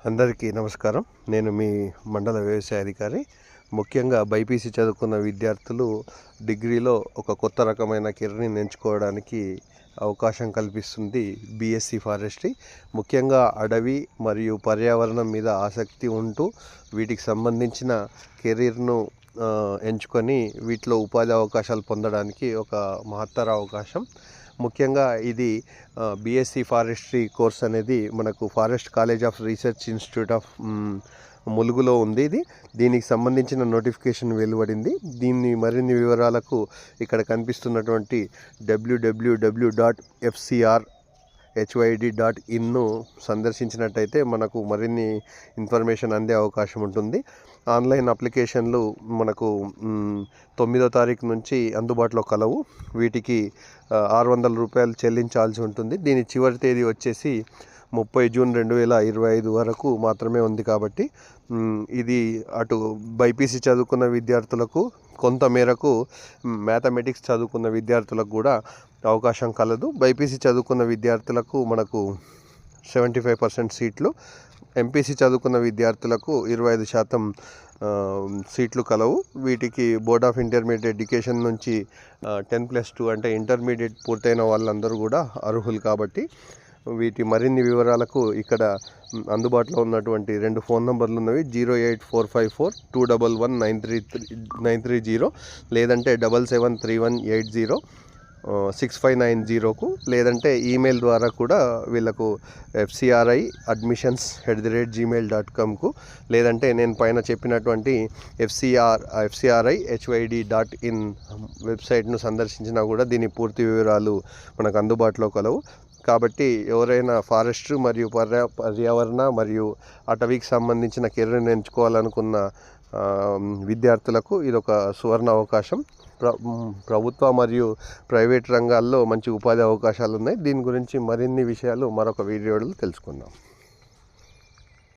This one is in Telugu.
అందరికీ నమస్కారం. నేను మీ మండల వ్యవసాయ అధికారి. ముఖ్యంగా బైపీసీ చదువుకున్న విద్యార్థులు డిగ్రీలో ఒక కొత్త రకమైన కెరీర్ని ఎంచుకోవడానికి అవకాశం కల్పిస్తుంది బీఎస్సీ ఫారెస్ట్రీ. ముఖ్యంగా అడవి మరియు పర్యావరణం మీద ఆసక్తి ఉంటూ వీటికి సంబంధించిన కెరీర్ను ఎంచుకొని వీటిలో ఉపాధి అవకాశాలు పొందడానికి ఒక మహత్తర అవకాశం. ముఖ్యంగా ఇది బీఎస్సీ ఫారెస్ట్రీ కోర్స్ అనేది మనకు forest college of research institute of ములుగులో ఉంది. దీనికి సంబంధించిన నోటిఫికేషన్ వెలువడింది. దీన్ని మరిన్ని వివరాలకు ఇక్కడ కనిపిస్తున్నటువంటి www.fcrhyd.in సందర్శించినట్టయితే మనకు మరిన్ని ఇన్ఫర్మేషన్ అందే అవకాశం ఉంటుంది. ఆన్లైన్ అప్లికేషన్లు మనకు 9వ తారీఖు నుంచి అందుబాటులో కలవు. వీటికి 600 రూపాయలు చెల్లించాల్సి ఉంటుంది. దీని చివరి తేదీ వచ్చేసి 30 జూన్ 2025 వరకు మాత్రమే ఉంది. కాబట్టి ఇది అటు బైపీసీ చదువుకున్న విద్యార్థులకు, కొంత మేరకు మ్యాథమెటిక్స్ చదువుకున్న విద్యార్థులకు కూడా అవకాశం కలదు. బైపీసీ చదువుకున్న విద్యార్థులకు మనకు 75% సీట్లు, ఎంపీసీ చదువుకున్న విద్యార్థులకు 25% సీట్లు కలవు. వీటికి బోర్డ్ ఆఫ్ ఇంటర్మీడియట్ ఎడ్యుకేషన్ నుంచి 10+2 అంటే ఇంటర్మీడియట్ పూర్తయిన వాళ్ళందరూ కూడా అర్హులు. కాబట్టి వీటి మరిన్ని వివరాలకు ఇక్కడ అందుబాటులో ఉన్నటువంటి 2 ఫోన్ నంబర్లు ఉన్నవి. 08454211930 లేదంటే 7731806590కు, లేదంటే ఈమెయిల్ ద్వారా కూడా వీళ్ళకు FCRI@gmail.comకు, లేదంటే నేను పైన చెప్పినటువంటి FCRIHYD.in వెబ్సైట్ను సందర్శించినా కూడా దీని పూర్తి వివరాలు మనకు అందుబాటులో కలవు. కాబట్టి ఎవరైనా ఫారెస్ట్ మరియు పర్యావరణ మరియు అటవీకి సంబంధించిన కెరీర్ని ఎంచుకోవాలనుకున్న విద్యార్థులకు ఇదొక సువర్ణ అవకాశం. ప్రభుత్వ మరియు ప్రైవేట్ రంగాల్లో మంచి ఉపాధి అవకాశాలు ఉన్నాయి. దీని గురించి మరిన్ని విషయాలు మరొక వీడియోలో తెలుసుకుందాం.